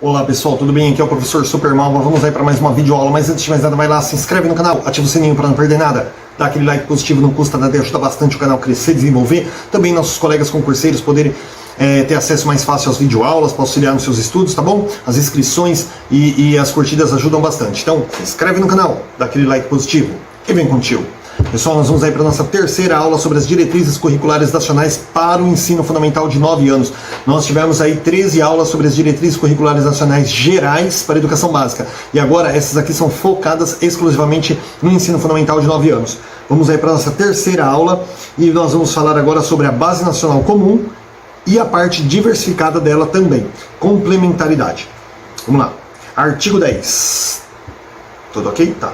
Olá pessoal, tudo bem? Aqui é o professor Supermalva. Vamos aí para mais uma videoaula, mas antes de mais nada vai lá, se inscreve no canal, ativa o sininho para não perder nada, dá aquele like positivo, não custa nada, ajuda bastante o canal a crescer, desenvolver, também nossos colegas concurseiros poderem ter acesso mais fácil às videoaulas, para auxiliar nos seus estudos, tá bom? As inscrições e as curtidas ajudam bastante, então se inscreve no canal, dá aquele like positivo e vem contigo. Pessoal, nós vamos aí para a nossa terceira aula sobre as diretrizes curriculares nacionais para o ensino fundamental de 9 anos. Nós tivemos aí 13 aulas sobre as diretrizes curriculares nacionais gerais para a educação básica. E agora essas aqui são focadas exclusivamente no ensino fundamental de 9 anos. Vamos aí para a nossa terceira aula e nós vamos falar agora sobre a Base Nacional Comum e a parte diversificada dela também. Complementaridade. Vamos lá. Artigo 10. Tudo ok? Tá.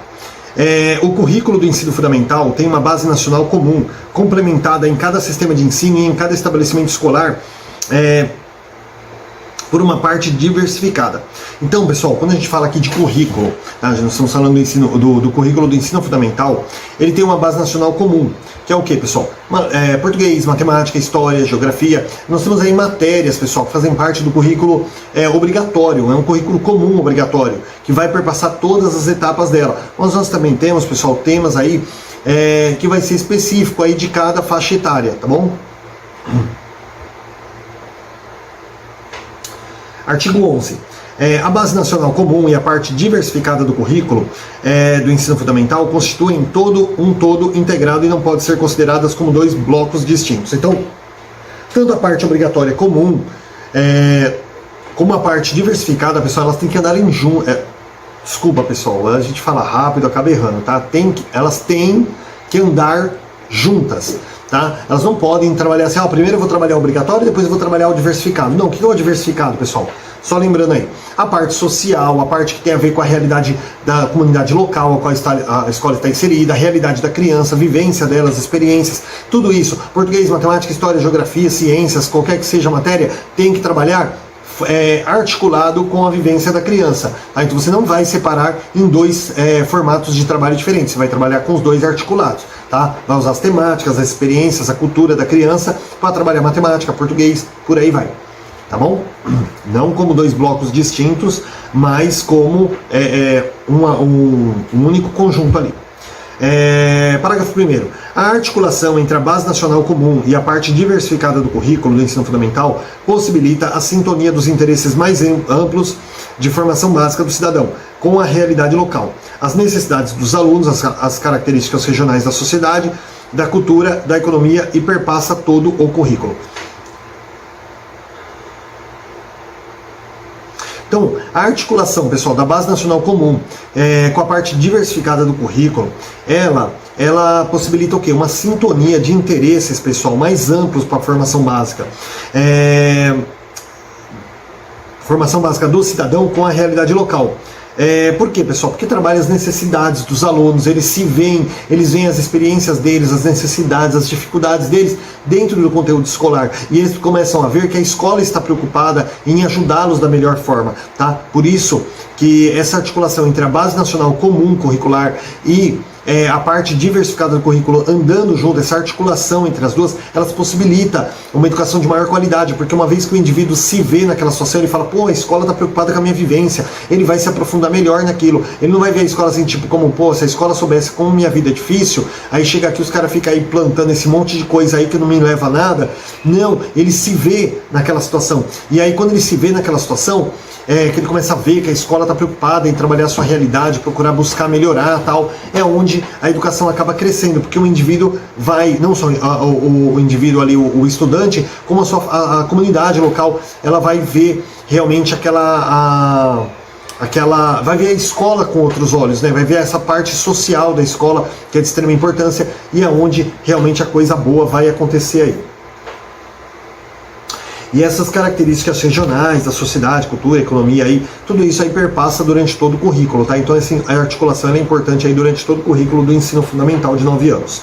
O currículo do ensino fundamental tem uma base nacional comum, complementada em cada sistema de ensino e em cada estabelecimento escolar por uma parte diversificada. Então, pessoal, quando a gente fala aqui de currículo, tá? Nós estamos falando do currículo do ensino fundamental, ele tem uma base nacional comum, que é o que, pessoal? Português, matemática, história, geografia. Nós temos aí matérias, pessoal, que fazem parte do currículo obrigatório, é um currículo comum obrigatório, que vai perpassar todas as etapas dela. Mas nós também temos, pessoal, temas aí que vai ser específico aí de cada faixa etária, tá bom? Artigo 11. A Base Nacional Comum e a parte diversificada do currículo do ensino fundamental constituem um todo integrado e não podem ser consideradas como dois blocos distintos. Então, tanto a parte obrigatória comum como a parte diversificada, pessoal, elas têm que andar em junto. Desculpa, pessoal, a gente fala rápido, acaba errando, tá? Elas têm que andar juntas. Tá? Elas não podem trabalhar assim, primeiro eu vou trabalhar o obrigatório, depois eu vou trabalhar o diversificado. Não, o que é o diversificado, pessoal? Só lembrando aí, a parte social, a parte que tem a ver com a realidade da comunidade local a qual a escola está inserida, a realidade da criança, a vivência delas, experiências, tudo isso, português, matemática, história, geografia, ciências, qualquer que seja a matéria, tem que trabalhar articulado com a vivência da criança. Tá? Então você não vai separar em dois formatos de trabalho diferentes, você vai trabalhar com os dois articulados. Tá? Vai usar as temáticas, as experiências, a cultura da criança para trabalhar matemática, português, por aí vai. Tá bom? Não como dois blocos distintos, mas como um único conjunto ali. Parágrafo 1º. A articulação entre a Base Nacional Comum e a parte diversificada do currículo do ensino fundamental possibilita a sintonia dos interesses mais amplos de formação básica do cidadão com a realidade local, as necessidades dos alunos, as características regionais da sociedade, da cultura, da economia e perpassa todo o currículo. Então, a articulação, pessoal, da Base Nacional Comum com a parte diversificada do currículo, ela possibilita o quê? Uma sintonia de interesses, pessoal, mais amplos para a formação básica. Formação básica do cidadão com a realidade local. Por quê, pessoal? Porque trabalha as necessidades dos alunos, eles veem as experiências deles, as necessidades, as dificuldades deles dentro do conteúdo escolar. E eles começam a ver que a escola está preocupada em ajudá-los da melhor forma. Tá? Por isso que essa articulação entre a Base Nacional Comum Curricular e a parte diversificada do currículo andando junto, essa articulação entre as duas, elas possibilita uma educação de maior qualidade, porque uma vez que o indivíduo se vê naquela situação, ele fala, a escola está preocupada com a minha vivência, ele vai se aprofundar melhor naquilo, ele não vai ver a escola assim, tipo, como, se a escola soubesse como minha vida é difícil, aí chega aqui os caras ficam aí plantando esse monte de coisa aí que não me leva a nada. Não, ele se vê naquela situação, e aí quando ele se vê naquela situação, que ele começa a ver que a escola está preocupada em trabalhar a sua realidade, procurar buscar melhorar, tal, é onde a educação acaba crescendo, porque o indivíduo vai, não só o indivíduo ali, o estudante, como a comunidade local, ela vai ver realmente vai ver a escola com outros olhos, né? Vai ver essa parte social da escola, que é de extrema importância, e é onde realmente a coisa boa vai acontecer aí. E essas características regionais da sociedade, cultura, economia, aí, tudo isso aí perpassa durante todo o currículo, tá? Então assim, a articulação é importante aí durante todo o currículo do ensino fundamental de 9 anos.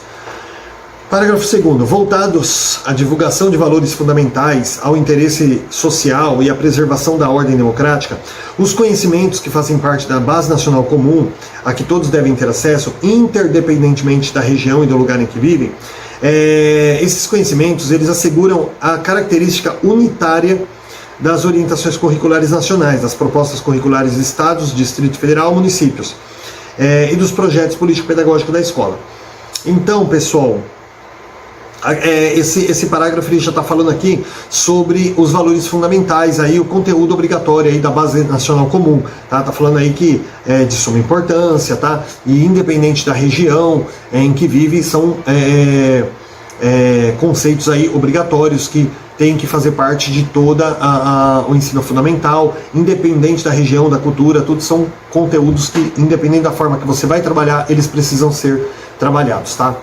Parágrafo 2º. Voltados à divulgação de valores fundamentais, ao interesse social e à preservação da ordem democrática, os conhecimentos que fazem parte da Base Nacional Comum, a que todos devem ter acesso, interdependentemente da região e do lugar em que vivem, esses conhecimentos, eles asseguram a característica unitária das orientações curriculares nacionais, das propostas curriculares de estados, Distrito Federal, municípios, e dos projetos político-pedagógicos da escola. Então, pessoal, esse parágrafo ele já está falando aqui sobre os valores fundamentais, aí, o conteúdo obrigatório aí da Base Nacional Comum. Tá falando aí que é de suma importância, tá? E independente da região em que vive, são conceitos aí obrigatórios que tem que fazer parte de toda o ensino fundamental, independente da região, da cultura, tudo são conteúdos que, independente da forma que você vai trabalhar, eles precisam ser trabalhados, tá?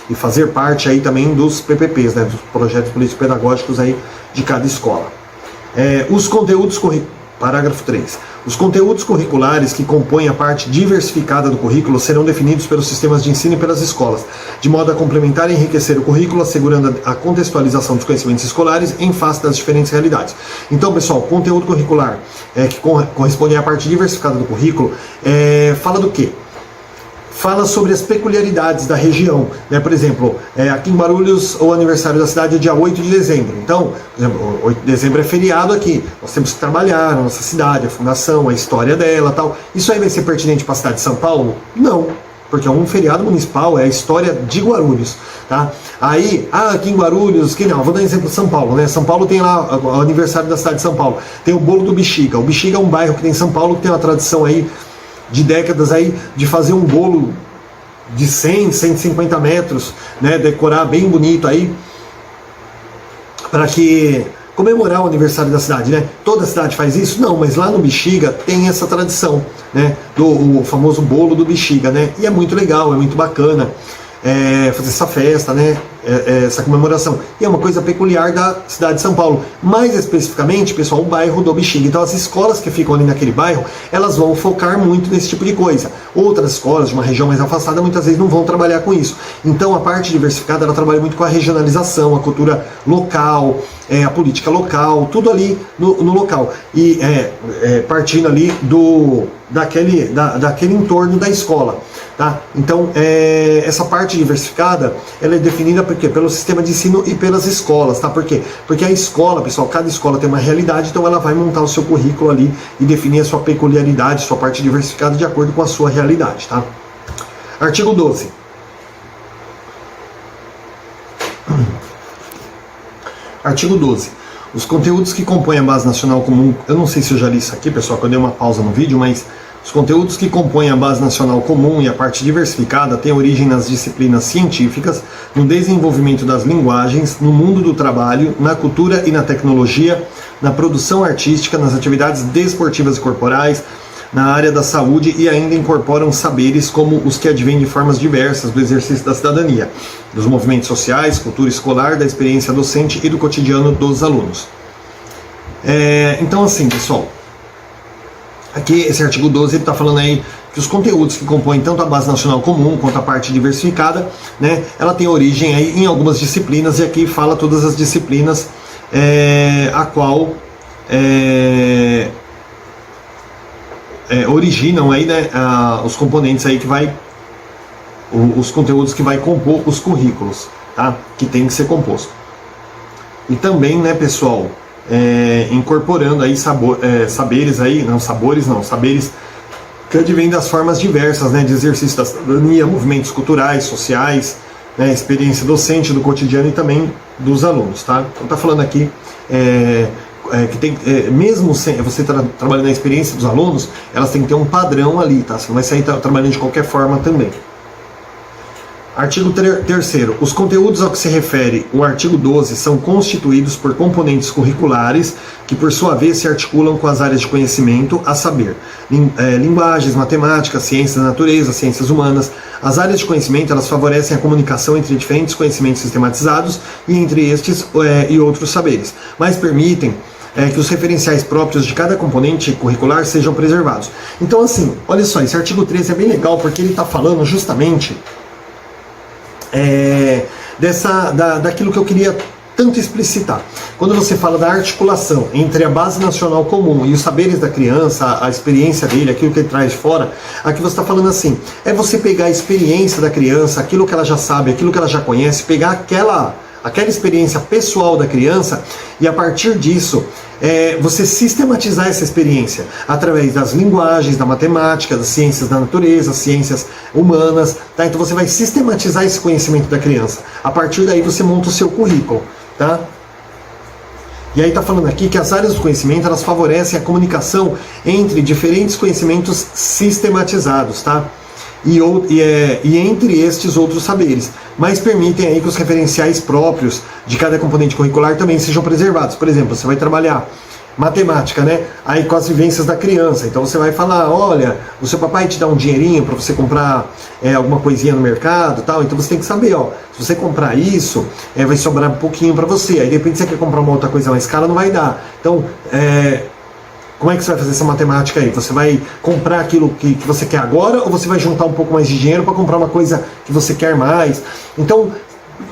E fazer parte aí também dos PPPs, né, dos projetos político-pedagógicos aí de cada escola. Os conteúdos parágrafo 3. Os conteúdos curriculares que compõem a parte diversificada do currículo serão definidos pelos sistemas de ensino e pelas escolas, de modo a complementar e enriquecer o currículo, assegurando a contextualização dos conhecimentos escolares em face das diferentes realidades. Então, pessoal, conteúdo curricular que corresponde à parte diversificada do currículo, fala do quê? Fala sobre as peculiaridades da região, né? Por exemplo, aqui em Guarulhos o aniversário da cidade é dia 8 de dezembro, então, por exemplo, 8 de dezembro é feriado aqui, nós temos que trabalhar a nossa cidade, a fundação, a história dela, tal. Isso aí vai ser pertinente para a cidade de São Paulo? Não, porque é um feriado municipal, é a história de Guarulhos, tá? Aí, aqui em Guarulhos, vou dar um exemplo de São Paulo, né? São Paulo tem lá o aniversário da cidade de São Paulo, tem o bolo do Bexiga. O Bexiga é um bairro que tem em São Paulo que tem uma tradição aí de décadas aí de fazer um bolo de 100, 150 metros, né, decorar bem bonito aí, para que comemorar o aniversário da cidade, né? Toda cidade faz isso? Não, mas lá no Bexiga tem essa tradição, né, o famoso bolo do Bexiga, né? E é muito legal, é muito bacana fazer essa festa, né? Essa comemoração. E é uma coisa peculiar da cidade de São Paulo. Mais especificamente, pessoal, o bairro do Bexiga. Então as escolas que ficam ali naquele bairro, elas vão focar muito nesse tipo de coisa. Outras escolas de uma região mais afastada, muitas vezes não vão trabalhar com isso. Então a parte diversificada, ela trabalha muito com a regionalização, a cultura local, a política local, tudo ali no local. E partindo ali daquele entorno da escola. Tá? Então, essa parte diversificada, ela é definida por quê? Pelo sistema de ensino e pelas escolas, tá? Por quê? Porque a escola, pessoal, cada escola tem uma realidade, então ela vai montar o seu currículo ali e definir a sua peculiaridade, sua parte diversificada de acordo com a sua realidade, tá? Artigo 12. Artigo 12. Os conteúdos que compõem a Base Nacional Comum, eu não sei se eu já li isso aqui, pessoal, que eu dei uma pausa no vídeo, mas os conteúdos que compõem a Base Nacional Comum e a parte diversificada têm origem nas disciplinas científicas, no desenvolvimento das linguagens, no mundo do trabalho, na cultura e na tecnologia, na produção artística, nas atividades desportivas e corporais, na área da saúde e ainda incorporam saberes como os que advêm de formas diversas do exercício da cidadania, dos movimentos sociais, cultura escolar, da experiência docente e do cotidiano dos alunos. Então assim, pessoal, aqui esse artigo 12 está falando aí que os conteúdos que compõem tanto a Base Nacional Comum quanto a parte diversificada, né, ela tem origem aí em algumas disciplinas, e aqui fala todas as disciplinas a qual originam aí, né, os componentes aí que vai, os conteúdos que vai compor os currículos, tá, que tem que ser composto. E também, né, pessoal, incorporando aí saberes aí, saberes que advêm das formas diversas, né, de exercício da cidadania, movimentos culturais, sociais, né, experiência docente do cotidiano e também dos alunos, tá? Então tá falando aqui que tem, mesmo sem você trabalhando na experiência dos alunos, elas têm que ter um padrão ali, tá? Você não vai sair trabalhando de qualquer forma também. Artigo 3º. Os conteúdos ao que se refere o artigo 12 são constituídos por componentes curriculares que, por sua vez, se articulam com as áreas de conhecimento, a saber, linguagens, matemática, ciências da natureza, ciências humanas. As áreas de conhecimento, elas favorecem a comunicação entre diferentes conhecimentos sistematizados e entre estes e outros saberes, mas permitem que os referenciais próprios de cada componente curricular sejam preservados. Então, assim, olha só, esse artigo 13 é bem legal porque ele está falando justamente daquilo que eu queria tanto explicitar. Quando você fala da articulação entre a Base Nacional Comum e os saberes da criança, a experiência dele, aquilo que ele traz de fora, aqui você está falando assim, você pegar a experiência da criança, aquilo que ela já sabe, aquilo que ela já conhece, pegar aquela experiência pessoal da criança, e a partir disso você sistematizar essa experiência através das linguagens, da matemática, das ciências da natureza, ciências humanas, tá? Então você vai sistematizar esse conhecimento da criança. A partir daí você monta o seu currículo, tá? E aí está falando aqui que as áreas do conhecimento, elas favorecem a comunicação entre diferentes conhecimentos sistematizados, tá? E entre estes outros saberes, mas permitem aí que os referenciais próprios de cada componente curricular também sejam preservados. Por exemplo, você vai trabalhar matemática, né? Aí com as vivências da criança. Então você vai falar, olha, o seu papai te dá um dinheirinho para você comprar alguma coisinha no mercado, tal. Então você tem que saber, ó, se você comprar isso, vai sobrar um pouquinho para você. Aí de repente você quer comprar uma outra coisa mais cara, não vai dar. Então, como é que você vai fazer essa matemática aí? Você vai comprar aquilo que você quer agora, ou você vai juntar um pouco mais de dinheiro para comprar uma coisa que você quer mais? Então,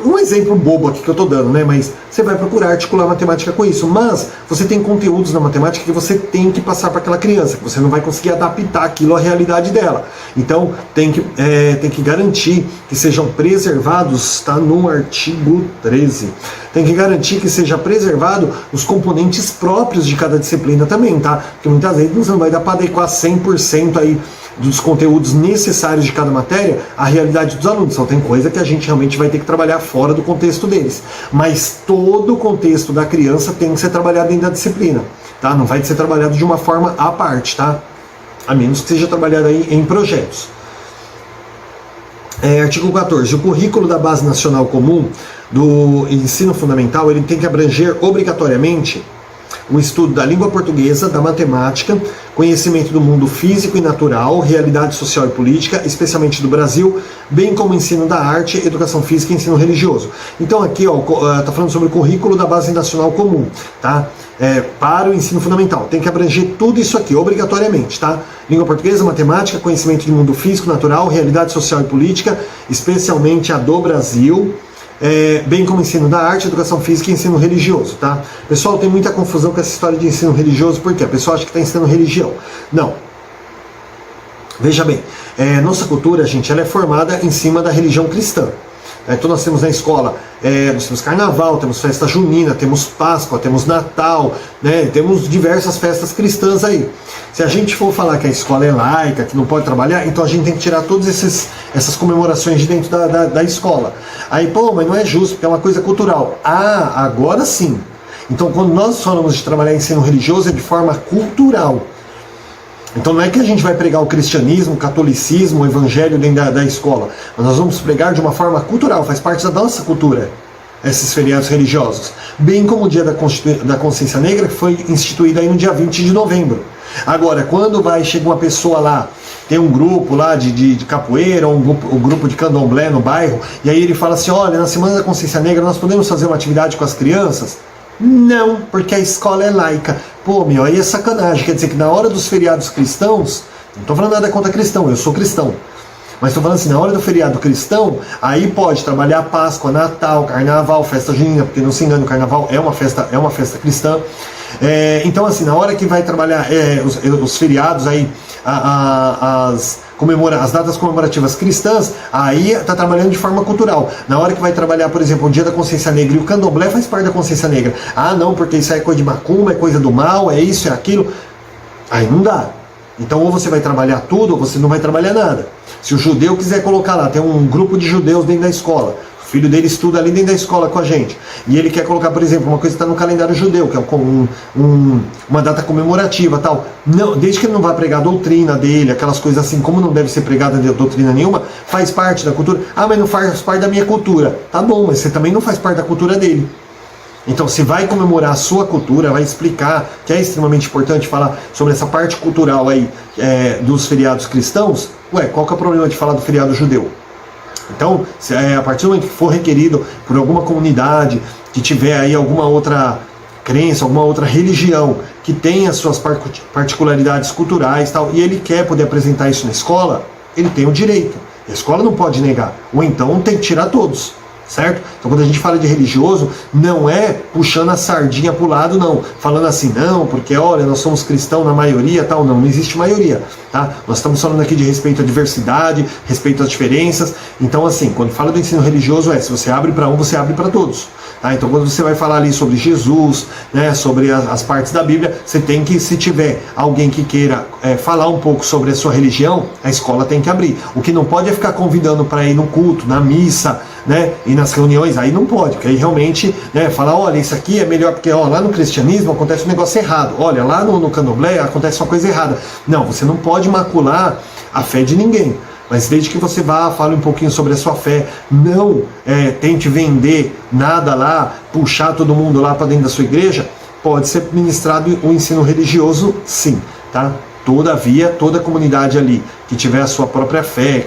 um exemplo bobo aqui que eu estou dando, né? Mas você vai procurar articular matemática com isso. Mas você tem conteúdos na matemática que você tem que passar para aquela criança, que você não vai conseguir adaptar aquilo à realidade dela. Então tem que garantir que sejam preservados, está no artigo 13. Tem que garantir que seja preservado os componentes próprios de cada disciplina também, tá? Porque muitas vezes você não vai dar para adequar 100% aí dos conteúdos necessários de cada matéria à realidade dos alunos. Então tem coisa que a gente realmente vai ter que trabalhar fora do contexto deles. Mas todo o contexto da criança tem que ser trabalhado dentro da disciplina, tá? Não vai ser trabalhado de uma forma à parte, tá? A menos que seja trabalhado aí em projetos. Artigo 14. O currículo da Base Nacional Comum do Ensino Fundamental, ele tem que abranger obrigatoriamente o estudo da língua portuguesa, da matemática, conhecimento do mundo físico e natural, realidade social e política, especialmente do Brasil, bem como ensino da arte, educação física e ensino religioso. Então aqui está falando sobre o currículo da Base Nacional Comum, tá? Para o ensino fundamental. Tem que abranger tudo isso aqui, obrigatoriamente, tá? Língua portuguesa, matemática, conhecimento do mundo físico, natural, realidade social e política, especialmente a do Brasil, bem como ensino da arte, educação física e ensino religioso, tá? Pessoal, tem muita confusão com essa história de ensino religioso, porque a pessoa acha que está ensinando religião. Não. Veja bem, nossa cultura, gente, ela é formada em cima da religião cristã. Então nós temos na escola, nós temos carnaval, temos festa junina, temos Páscoa, temos Natal, né? Temos diversas festas cristãs aí. Se a gente for falar que a escola é laica, que não pode trabalhar, então a gente tem que tirar todas essas comemorações de dentro da escola. Aí, pô, mas não é justo, porque é uma coisa cultural. Ah, agora sim. Então quando nós falamos de trabalhar ensino religioso é de forma cultural. Então não é que a gente vai pregar o cristianismo, o catolicismo, o evangelho dentro da escola, mas nós vamos pregar de uma forma cultural, faz parte da nossa cultura, esses feriados religiosos. Bem como o Dia da Consciência Negra, que foi instituído aí no dia 20 de novembro. Agora, quando chega uma pessoa lá, tem um grupo lá de capoeira, ou um grupo de candomblé no bairro, e aí ele fala assim, olha, na Semana da Consciência Negra nós podemos fazer uma atividade com as crianças? Não, porque a escola é laica. Pô, meu, aí é sacanagem. Quer dizer que na hora dos feriados cristãos, não estou falando nada contra cristão, eu sou cristão, mas estou falando assim, na hora do feriado cristão, aí pode trabalhar Páscoa, Natal, Carnaval, festa junina, porque não se engane, o Carnaval é uma festa cristã. Então assim, na hora que vai trabalhar os feriados aí, as datas comemorativas cristãs, aí está trabalhando de forma cultural. Na hora que vai trabalhar, por exemplo, o Dia da Consciência Negra, e o candomblé faz parte da consciência negra. Ah, não, porque isso aí é coisa de macumba, é coisa do mal, é isso, é aquilo. Aí não dá. Então ou você vai trabalhar tudo, ou você não vai trabalhar nada. Se o judeu quiser colocar lá, tem um grupo de judeus dentro da escola, o filho dele estuda ali dentro da escola com a gente, e ele quer colocar, por exemplo, uma coisa que está no calendário judeu, que é uma data comemorativa, tal. Não, desde que ele não vá pregar a doutrina dele, aquelas coisas assim, como não deve ser pregada de doutrina nenhuma, faz parte da cultura. Ah, mas não faz parte da minha cultura. Tá bom, mas você também não faz parte da cultura dele. Então, se vai comemorar a sua cultura, vai explicar que é extremamente importante falar sobre essa parte cultural aí dos feriados cristãos, qual que é o problema de falar do feriado judeu? Então, a partir do momento que for requerido por alguma comunidade, que tiver aí alguma outra crença, alguma outra religião, que tenha as suas particularidades culturais e tal, e ele quer poder apresentar isso na escola, ele tem o direito. A escola não pode negar. Ou então tem que tirar todos. certo? Então quando a gente fala de religioso, não é puxando a sardinha pro lado, não, falando assim, não, porque olha, nós somos cristãos na maioria, tal, não existe maioria, tá? Nós estamos falando aqui de respeito à diversidade, respeito às diferenças. Então assim, quando fala do ensino religioso, se você abre para um, você abre para todos, tá? Então quando você vai falar ali sobre Jesus, né, sobre as partes da Bíblia, você tem que, se tiver alguém que queira falar um pouco sobre a sua religião, a escola tem que abrir. O que não pode é ficar convidando para ir no culto, na missa, né, e nas reuniões, aí não pode, porque aí realmente, né, falar, olha, isso aqui é melhor, porque lá no cristianismo acontece um negócio errado, olha, lá no candomblé acontece uma coisa errada. Não, você não pode macular a fé de ninguém, mas desde que você vá, fale um pouquinho sobre a sua fé, não tente vender nada lá, puxar todo mundo lá para dentro da sua igreja, pode ser ministrado o ensino religioso, sim, tá? Todavia, toda a comunidade ali que tiver a sua própria fé,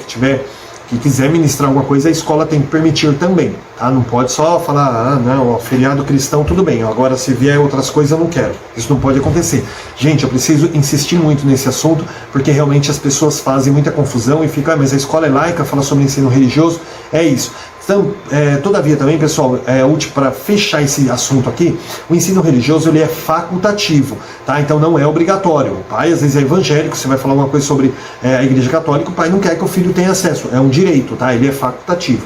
que quiser ministrar alguma coisa, a escola tem que permitir também, tá? Não pode só falar, não, feriado cristão, tudo bem, agora se vier outras coisas eu não quero. Isso não pode acontecer. Gente, eu preciso insistir muito nesse assunto, porque realmente as pessoas fazem muita confusão e ficam, mas a escola é laica, fala sobre ensino religioso, é isso. Então, todavia também, pessoal, é útil para fechar esse assunto aqui, o ensino religioso ele é facultativo, tá? Então não é obrigatório. O pai às vezes é evangélico, você vai falar uma coisa sobre a igreja católica, o pai não quer que o filho tenha acesso, é um direito, tá? Ele é facultativo.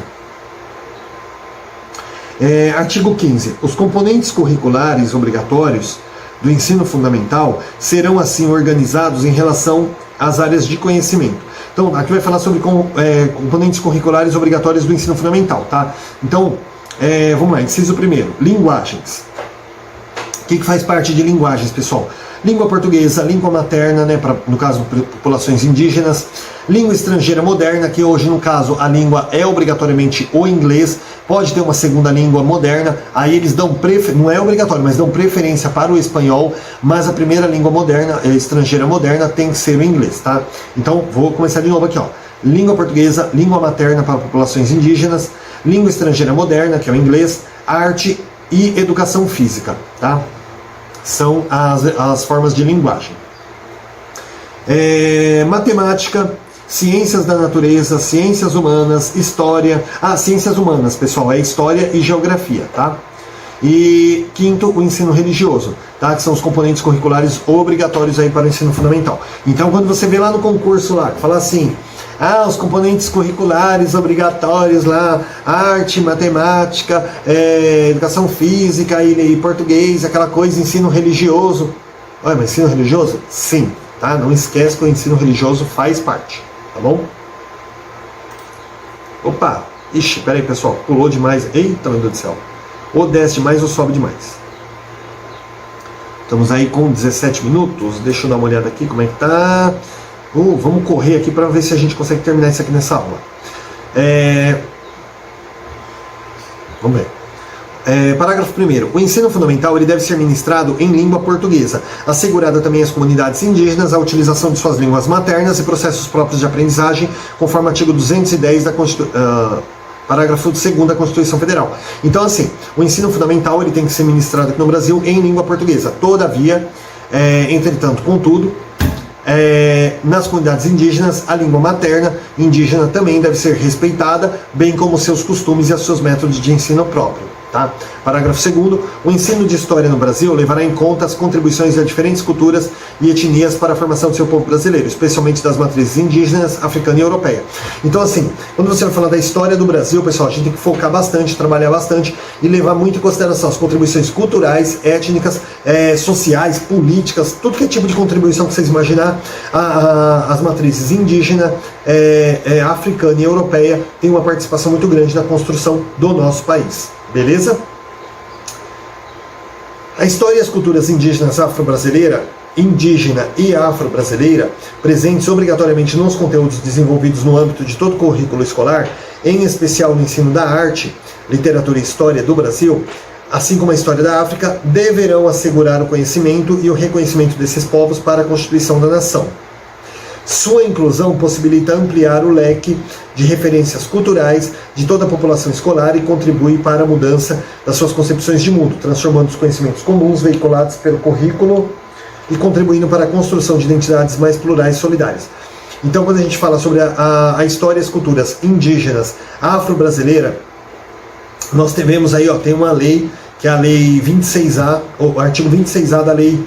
Artigo 15. Os componentes curriculares obrigatórios do ensino fundamental serão assim organizados em relação às áreas de conhecimento. Então, aqui vai falar sobre componentes curriculares obrigatórios do ensino fundamental, tá? Então, vamos lá, inciso primeiro, linguagens. O que faz parte de linguagens, pessoal? Língua portuguesa, língua materna, né, no caso, populações indígenas, língua estrangeira moderna, que hoje, no caso, a língua é obrigatoriamente o inglês, pode ter uma segunda língua moderna, aí eles dão não é obrigatório, mas dão preferência para o espanhol, mas a primeira língua moderna, estrangeira moderna, tem que ser o inglês, tá? Então, vou começar de novo aqui, ó. Língua portuguesa, língua materna para populações indígenas, língua estrangeira moderna, que é o inglês, arte e educação física, tá? São as formas de linguagem. Matemática, ciências da natureza, ciências humanas, história. Ciências humanas, pessoal, é história e geografia, tá? E quinto, o ensino religioso, tá? Que são os componentes curriculares obrigatórios aí para o ensino fundamental. Então, quando você vê lá no concurso lá, que fala assim, os componentes curriculares obrigatórios lá, arte, matemática, educação física e português, aquela coisa, ensino religioso. Olha, mas ensino religioso? Sim, tá? Não esquece que o ensino religioso faz parte, tá bom? Opa, ixi, peraí pessoal, pulou demais, eita meu Deus do céu. Ou desce demais ou sobe demais. Estamos aí com 17 minutos, deixa eu dar uma olhada aqui como é que tá. Vamos correr aqui para ver se a gente consegue terminar isso aqui nessa aula. Vamos ver. Parágrafo 1º. O ensino fundamental ele deve ser ministrado em língua portuguesa, assegurada também às comunidades indígenas a utilização de suas línguas maternas e processos próprios de aprendizagem, conforme o artigo 210 da Constituição. Parágrafo 2º da Constituição Federal. Então, assim, o ensino fundamental ele tem que ser ministrado aqui no Brasil em língua portuguesa. Todavia, entretanto, contudo, nas comunidades indígenas, a língua materna indígena também deve ser respeitada, bem como seus costumes e os seus métodos de ensino próprio. Tá? Parágrafo 2º. O ensino de história no Brasil levará em conta as contribuições de diferentes culturas e etnias para a formação do seu povo brasileiro, especialmente das matrizes indígenas, africana e europeia. Então, assim, quando você vai falar da história do Brasil, pessoal, a gente tem que focar bastante, trabalhar bastante e levar muito em consideração as contribuições culturais, étnicas, sociais, políticas, tudo que é tipo de contribuição que vocês imaginar. As matrizes indígena, africana e europeia têm uma participação muito grande na construção do nosso país. Beleza? A história e as culturas indígenas indígena e afro-brasileira, presentes obrigatoriamente nos conteúdos desenvolvidos no âmbito de todo o currículo escolar, em especial no ensino da arte, literatura e história do Brasil, assim como a história da África, deverão assegurar o conhecimento e o reconhecimento desses povos para a constituição da nação. Sua inclusão possibilita ampliar o leque de referências culturais de toda a população escolar e contribui para a mudança das suas concepções de mundo, transformando os conhecimentos comuns veiculados pelo currículo e contribuindo para a construção de identidades mais plurais e solidárias. Então, quando a gente fala sobre a história e as culturas indígenas afro-brasileira, nós tivemos aí, ó, tem uma lei, que é a lei 26A, o artigo 26A da lei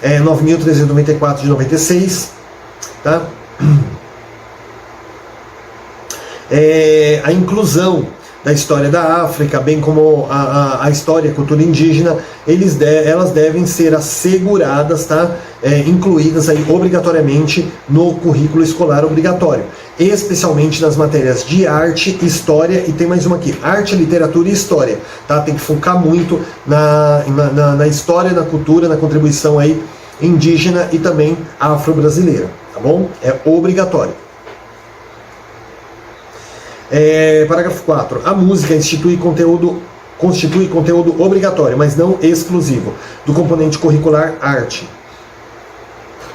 9.394 de 96, tá? A inclusão da história da África, bem como a história e a cultura indígena, elas devem ser asseguradas, tá? Incluídas aí obrigatoriamente no currículo escolar obrigatório, especialmente nas matérias de arte, história e tem mais uma aqui, arte, literatura e história, tá? Tem que focar muito na história, na cultura, na contribuição aí indígena e também afro-brasileira, tá bom? É obrigatório. Parágrafo 4. A música constitui conteúdo obrigatório, mas não exclusivo, do componente curricular arte,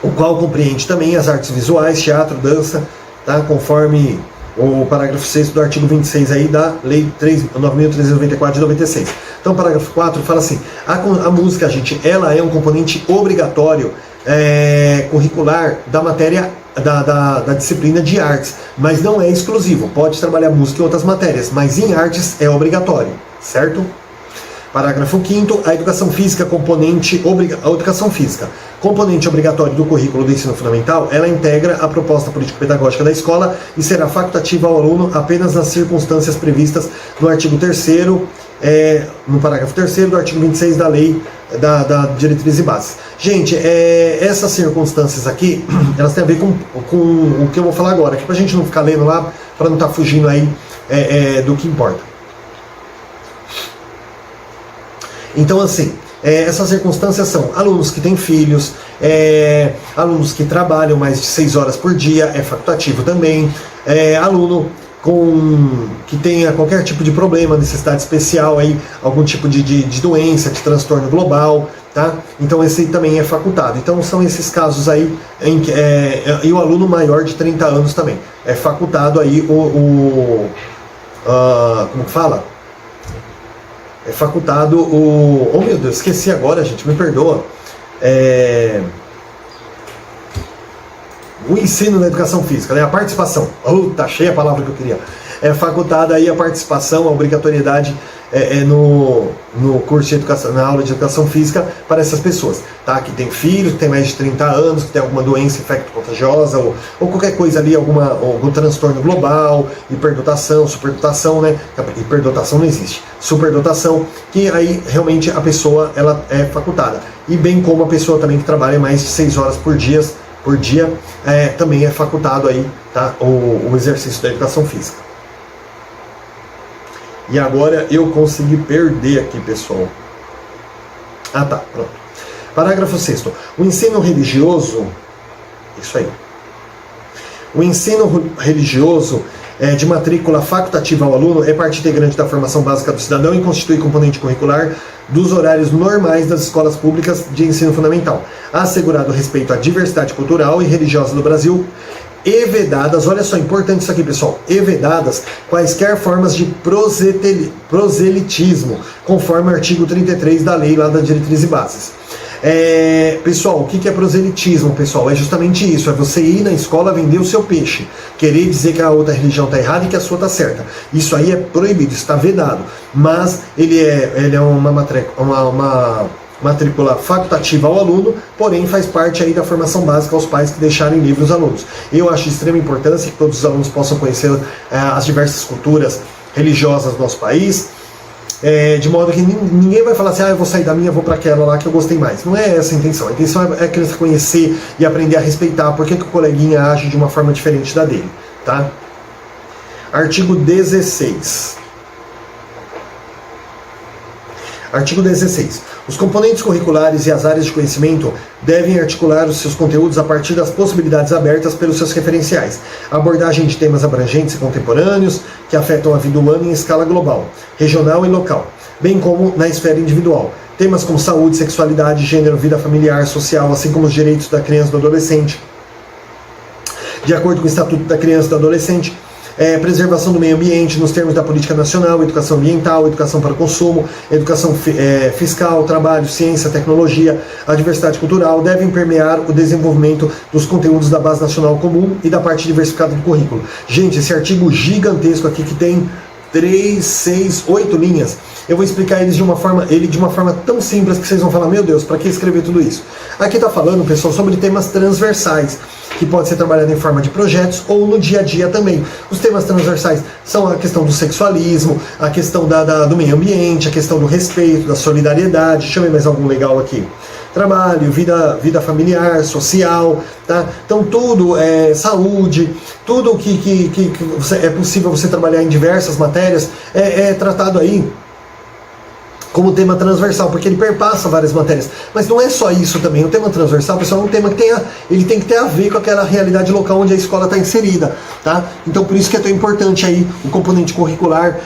o qual compreende também as artes visuais, teatro, dança, tá? Conforme o parágrafo 6º do artigo 26 aí da Lei 9.394 de 96. Então, o parágrafo 4 fala assim, a música, gente, ela é um componente obrigatório curricular da matéria da disciplina de artes, mas não é exclusivo, pode trabalhar música em outras matérias, mas em artes é obrigatório, certo? Parágrafo 5º, a educação física, a educação física, componente obrigatório do currículo do ensino fundamental, ela integra a proposta político-pedagógica da escola e será facultativa ao aluno apenas nas circunstâncias previstas no artigo 3º, no parágrafo 3º do artigo 26 da lei da diretriz e bases. Gente, essas circunstâncias aqui, elas têm a ver com o que eu vou falar agora, aqui pra gente não ficar lendo lá, para não estar fugindo aí do que importa. Então, assim, essas circunstâncias são alunos que têm filhos, alunos que trabalham mais de 6 horas por dia, é facultativo também, aluno que tenha qualquer tipo de problema, necessidade especial, aí, algum tipo de doença, de transtorno global, tá? Então esse também é facultado. Então são esses casos aí, e o aluno maior de 30 anos também, é facultado aí como que fala? É facultado oh meu Deus, esqueci agora, gente, me perdoa. O ensino na educação física, né? A participação. Tá cheia a palavra que eu queria. É facultada aí a participação, a obrigatoriedade no curso de educação, na aula de educação física para essas pessoas, tá? Que tem filhos, que tem mais de 30 anos, que tem alguma doença infecto-contagiosa ou qualquer coisa ali, algum transtorno global, hiperdotação, superdotação, né? Hiperdotação não existe. Superdotação, que aí realmente a pessoa ela é facultada. E bem como a pessoa também que trabalha mais de 6 horas por dia, também é facultado aí, tá? O exercício da educação física. E agora eu consegui perder aqui, pessoal. Tá, pronto. Parágrafo 6º. O ensino religioso, isso aí. O ensino religioso de matrícula facultativa ao aluno é parte integrante da formação básica do cidadão e constitui componente curricular dos horários normais das escolas públicas de ensino fundamental, assegurado o respeito à diversidade cultural e religiosa do Brasil, e vedadas, olha só, importante isso aqui, pessoal, e vedadas quaisquer formas de proselitismo, conforme o artigo 33 da lei lá da diretriz e bases. Pessoal, o que é proselitismo, pessoal? É justamente isso, é você ir na escola vender o seu peixe, querer dizer que a outra religião está errada e que a sua está certa. Isso aí é proibido, está vedado, mas ele é uma matrícula facultativa ao aluno, porém faz parte aí da formação básica aos pais que deixarem livre os alunos. Eu acho de extrema importância que todos os alunos possam conhecer as diversas culturas religiosas do nosso país, de modo que ninguém vai falar assim, eu vou sair da minha, vou para aquela lá que eu gostei mais. Não é essa a intenção. A intenção é a criança conhecer e aprender a respeitar porque que o coleguinha age de uma forma diferente da dele, tá? Artigo 16. Artigo 16. Os componentes curriculares e as áreas de conhecimento devem articular os seus conteúdos a partir das possibilidades abertas pelos seus referenciais. A abordagem de temas abrangentes e contemporâneos que afetam a vida humana em escala global, regional e local, bem como na esfera individual. Temas como saúde, sexualidade, gênero, vida familiar, social, assim como os direitos da criança e do adolescente, de acordo com o Estatuto da Criança e do Adolescente, preservação do meio ambiente nos termos da política nacional, educação ambiental, educação para o consumo, educação fiscal, trabalho, ciência, tecnologia, a diversidade cultural, devem permear o desenvolvimento dos conteúdos da Base Nacional Comum e da parte diversificada do currículo. Gente, esse artigo gigantesco aqui que tem 3, 6, 8 linhas. Eu vou explicar ele de uma forma tão simples que vocês vão falar, meu Deus, para que escrever tudo isso? Aqui está falando, pessoal, sobre temas transversais, que pode ser trabalhado em forma de projetos ou no dia a dia também. Os temas transversais são a questão do sexualismo, a questão do meio ambiente, a questão do respeito, da solidariedade. Deixa eu ver mais algum legal aqui. Trabalho, vida familiar, social, tá? Então tudo, saúde, tudo que é possível você trabalhar em diversas matérias é tratado aí como tema transversal, porque ele perpassa várias matérias. Mas não é só isso também. O tema transversal, pessoal, é um tema que ele tem que ter a ver com aquela realidade local onde a escola está inserida, tá? Então por isso que é tão importante aí o componente curricular,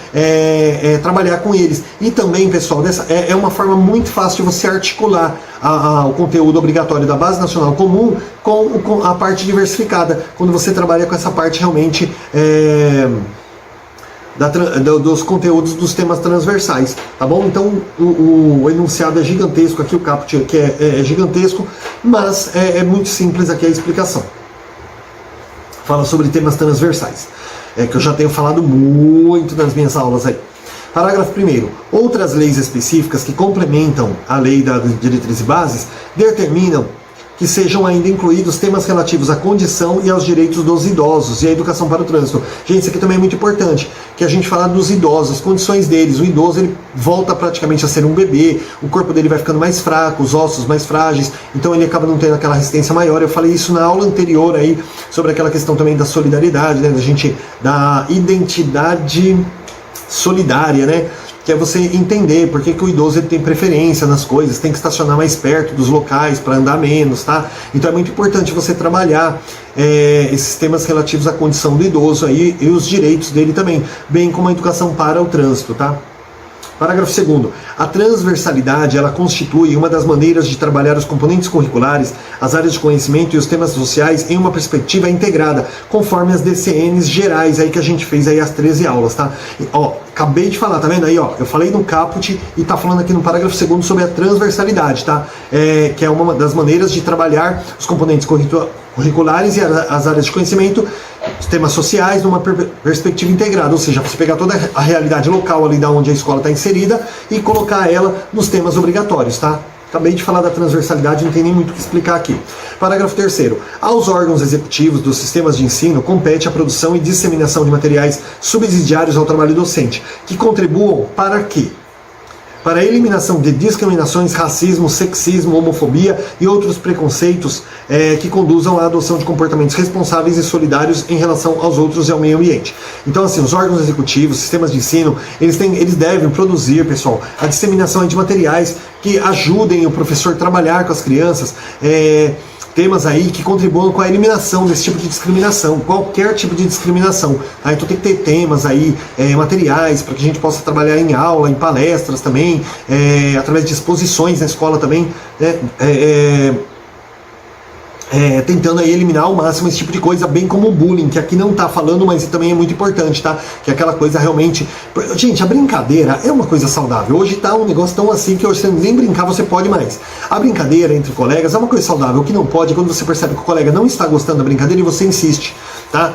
trabalhar com eles. E também, pessoal, é uma forma muito fácil de você articular o conteúdo obrigatório da Base Nacional Comum com a parte diversificada, quando você trabalha com essa parte realmente dos conteúdos dos temas transversais, tá bom? Então o enunciado é gigantesco aqui, o caput aqui é gigantesco, mas é muito simples aqui a explicação. Fala sobre temas transversais, que eu já tenho falado muito nas minhas aulas aí. Parágrafo 1º. Outras leis específicas que complementam a lei das diretrizes e bases determinam que sejam ainda incluídos temas relativos à condição e aos direitos dos idosos e à educação para o trânsito. Gente, isso aqui também é muito importante, que a gente fala dos idosos, as condições deles. O idoso, ele volta praticamente a ser um bebê, o corpo dele vai ficando mais fraco, os ossos mais frágeis, então ele acaba não tendo aquela resistência maior. Eu falei isso na aula anterior aí, sobre aquela questão também da solidariedade, né, da identidade solidária, né? Que é você entender por que o idoso ele tem preferência nas coisas, tem que estacionar mais perto dos locais para andar menos, tá? Então é muito importante você trabalhar esses temas relativos à condição do idoso aí, e os direitos dele também, bem como a educação para o trânsito, tá? Parágrafo 2º. A transversalidade, ela constitui uma das maneiras de trabalhar os componentes curriculares, as áreas de conhecimento e os temas sociais em uma perspectiva integrada, conforme as DCNs gerais aí que a gente fez aí as 13 aulas, tá? E, acabei de falar, tá vendo aí, eu falei no caput e tá falando aqui no parágrafo 2º sobre a transversalidade, tá? Que é uma das maneiras de trabalhar os componentes curriculares e as áreas de conhecimento, os temas sociais, numa perspectiva integrada, ou seja, você pegar toda a realidade local ali da onde a escola está inserida e colocar ela nos temas obrigatórios, tá? Acabei de falar da transversalidade, não tem nem muito o que explicar aqui. Parágrafo 3º. Aos órgãos executivos dos sistemas de ensino compete a produção e disseminação de materiais subsidiários ao trabalho docente, que contribuam para quê? Para a eliminação de discriminações, racismo, sexismo, homofobia e outros preconceitos que conduzam à adoção de comportamentos responsáveis e solidários em relação aos outros e ao meio ambiente. Então, assim, os órgãos executivos, sistemas de ensino, eles devem produzir, pessoal, a disseminação de materiais que ajudem o professor a trabalhar com as crianças, temas aí que contribuam com a eliminação desse tipo de discriminação, qualquer tipo de discriminação. Tá? Então tem que ter temas aí, materiais, para que a gente possa trabalhar em aula, em palestras também, através de exposições na escola também, né? Tentando aí eliminar ao máximo esse tipo de coisa, bem como o bullying, que aqui não tá falando, mas também é muito importante, tá? Que é aquela coisa realmente... Gente, a brincadeira é uma coisa saudável. Hoje tá um negócio tão assim que hoje você nem brincar você pode mais. A brincadeira entre colegas é uma coisa saudável. O que não pode é quando você percebe que o colega não está gostando da brincadeira e você insiste, tá?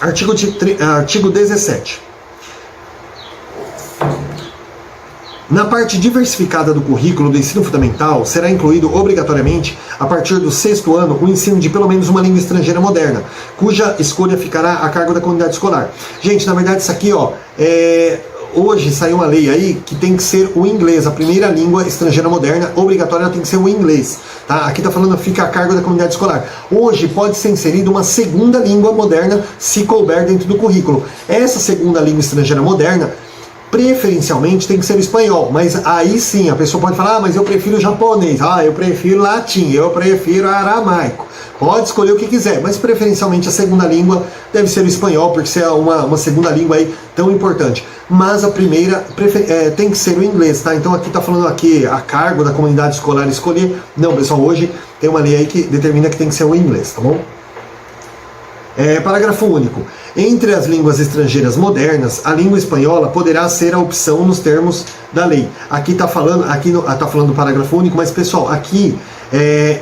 Artigo 17. Na parte diversificada do currículo do ensino fundamental, será incluído obrigatoriamente, a partir do 6º ano, o ensino de pelo menos uma língua estrangeira moderna, cuja escolha ficará a cargo da comunidade escolar. Gente, na verdade isso aqui, hoje saiu uma lei aí que tem que ser o inglês, a primeira língua estrangeira moderna, obrigatória tem que ser o inglês. Tá? Aqui está falando fica a cargo da comunidade escolar. Hoje pode ser inserida uma segunda língua moderna, se couber dentro do currículo. Essa segunda língua estrangeira moderna, preferencialmente tem que ser espanhol, mas aí sim a pessoa pode falar, mas eu prefiro japonês, eu prefiro latim, eu prefiro aramaico. Pode escolher o que quiser, mas preferencialmente a segunda língua deve ser o espanhol, porque é uma segunda língua aí tão importante. Mas a primeira tem que ser o inglês, tá? Então aqui tá falando aqui a cargo da comunidade escolar escolher. Não, pessoal, hoje tem uma lei aí que determina que tem que ser o inglês, tá bom? Parágrafo único. Entre as línguas estrangeiras modernas, a língua espanhola poderá ser a opção nos termos da lei. Aqui está falando, tá falando do parágrafo único, mas pessoal, aqui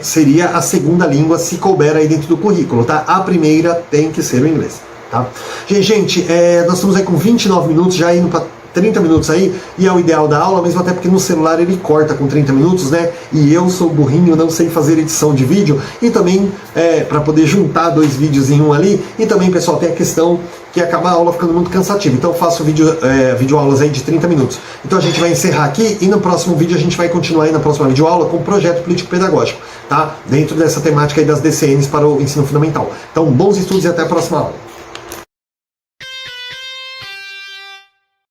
seria a segunda língua se couber aí dentro do currículo, tá? A primeira tem que ser o inglês. Tá? Gente, nós estamos aí com 29 minutos, já indo para 30 minutos aí, e é o ideal da aula, mesmo até porque no celular ele corta com 30 minutos, né? E eu sou burrinho, não sei fazer edição de vídeo, e também para poder juntar 2 vídeos em um ali, e também, pessoal, tem a questão que acaba a aula ficando muito cansativa, então eu faço videoaulas aí de 30 minutos. Então a gente vai encerrar aqui, e no próximo vídeo a gente vai continuar aí na próxima videoaula com o projeto político-pedagógico, tá? Dentro dessa temática aí das DCNs para o ensino fundamental. Então, bons estudos e até a próxima aula.